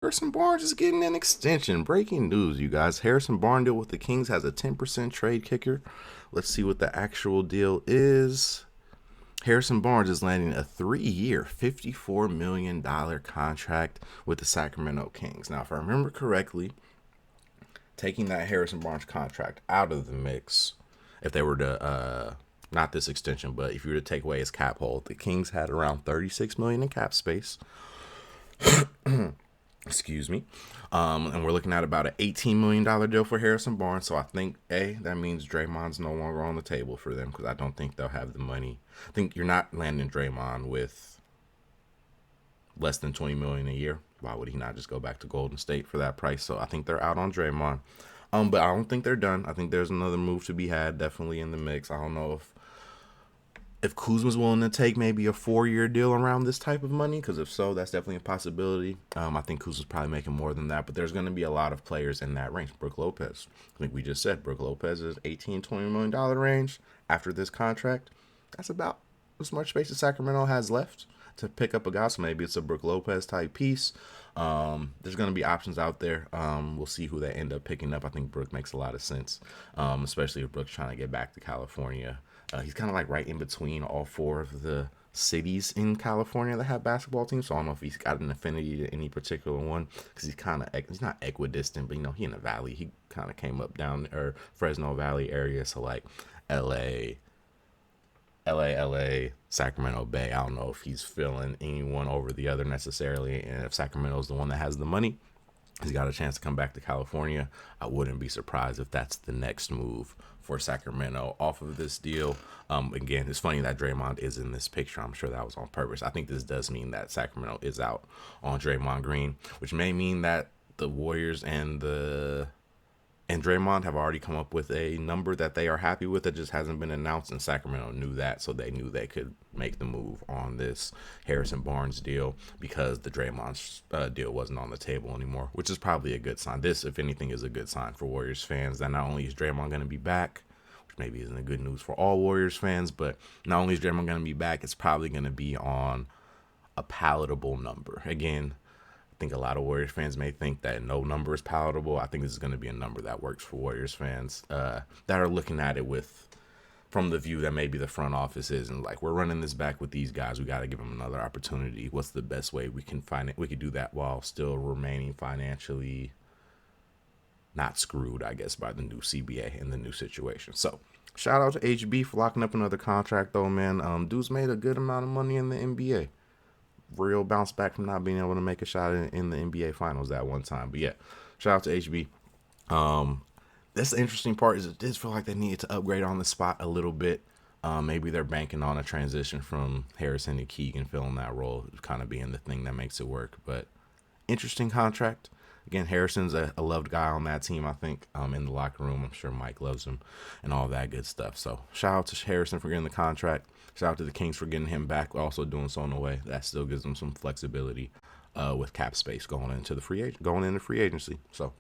Harrison Barnes is getting an extension. Breaking news, you guys. Harrison Barnes deal with the Kings has a 10% trade kicker. Let's see what the actual deal is. Harrison Barnes is landing a 3-year, $54 million contract with the Sacramento Kings. Now, if I remember correctly, taking that Harrison Barnes contract out of the mix, if they were to, not this extension, but if you were to take away his cap hold, the Kings had around $36 million in cap space. Excuse me. And we're looking at about an $18 million deal for Harrison Barnes. So I think, that means Draymond's no longer on the table for them because I don't think they'll have the money. I think you're not landing Draymond with less than $20 million a year. Why would he not just go back to Golden State for that price? So I think they're out on Draymond. But I don't think they're done. I think there's another move to be had, definitely in the mix. I don't know if Kuzma's willing to take maybe a 4-year deal around this type of money, because if so, that's definitely a possibility. I think Kuzma's probably making more than that, but there's going to be a lot of players in that range. Brook Lopez, I think we just said Brook Lopez is $18-20 million range after this contract. That's about as much space as Sacramento has left to pick up a guy. So maybe it's a Brook Lopez type piece. There's going to be options out there. We'll see who they end up picking up. I think Brook makes a lot of sense, especially if Brook's trying to get back to California. He's kind of like right in between all 4 of the cities in California that have basketball teams. So I don't know if he's got an affinity to any particular one because he's not equidistant, but he in the valley. He kind of came up down or Fresno Valley area. So like LA, Sacramento Bay. I don't know if he's feeling anyone over the other necessarily. And if Sacramento's the one that has the money, he's got a chance to come back to California. I wouldn't be surprised if that's the next move for Sacramento off of this deal. Again, it's funny that Draymond is in this picture. I'm sure that was on purpose. I think this does mean that Sacramento is out on Draymond Green, which may mean that the Warriors and Draymond have already come up with a number that they are happy with that just hasn't been announced, and Sacramento knew that, so they knew they could make the move on this Harrison Barnes deal because the Draymond deal wasn't on the table anymore, which is probably a good sign. This, if anything, is a good sign for Warriors fans that not only is Draymond going to be back, which maybe isn't a good news for all Warriors fans, but not only is Draymond going to be back, it's probably going to be on a palatable number. Again, I think a lot of Warriors fans may think that no number is palatable. I think this is going to be a number that works for Warriors fans that are looking at it from the view that maybe the front office is and like, we're running this back with these guys. We got to give them another opportunity. What's the best way we can find it? We could do that while still remaining financially not screwed, I guess, by the new CBA and the new situation. So shout out to HB for locking up another contract though, man. Dude's made a good amount of money in the NBA. Real bounce back from not being able to make a shot in the NBA finals that one time. But yeah, shout out to HB. That's the interesting part is it does feel like they needed to upgrade on the spot a little bit. Maybe they're banking on a transition from Harrison to Keegan filling that role, kind of being the thing that makes it work. But interesting contract. Again, Harrison's a loved guy on that team, I think, in the locker room. I'm sure Mike loves him and all that good stuff. So shout out to Harrison for getting the contract. Shout out to the Kings for getting him back, also doing so in a way that still gives them some flexibility with cap space going into free agency. So